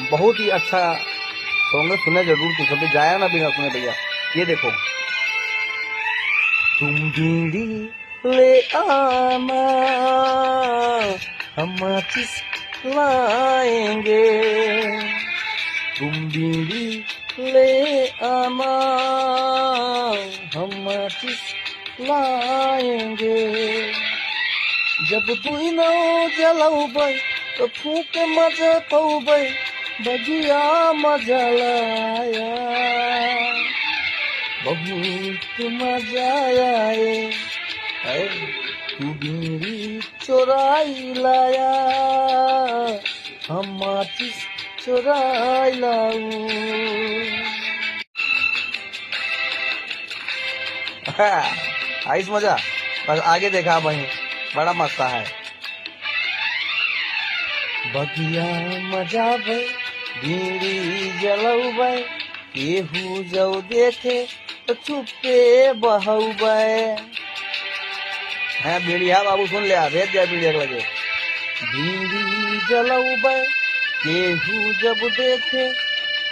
बहुत ही अच्छा सॉन्ग है, सुने जरूर, तू कभी जाया ना बिना सुने भैया। ये देखो, तुम बीड़ी ले आना, हम माचिस लाएंगे, तुम बीड़ी ले आना, हम माचिस लाएंगे, जब तू न जलाऊबै तो फूक मजा कौबै, बगिया मजा लाया, बहुत मजा आए, तू बीड़ी चोराई लाया, हम माचिस चोराई लाऊ। आइस मजा, बस आगे देखा भाई, बड़ा मस्त है। बगिया मजा भाई, बीड़ी जलौबै, केहू जौ देखे तो चुपे बहौबै। है बीड़ी, है बाबू सुन लिया, भेज दिया बीड़ी लगे। बीड़ी जलौबै, केहू जब देखे,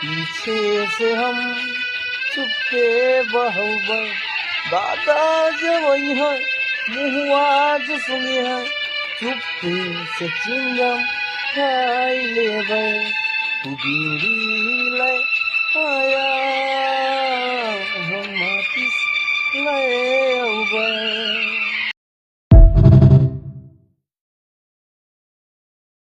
पीछे से हम चुपे बहौबै, दादा जब है मुँहवाज सुनी है, चुप्पे से चिंगम खाई लेबै, तू बीड़ी ले आया, हम माचिस ले औबै।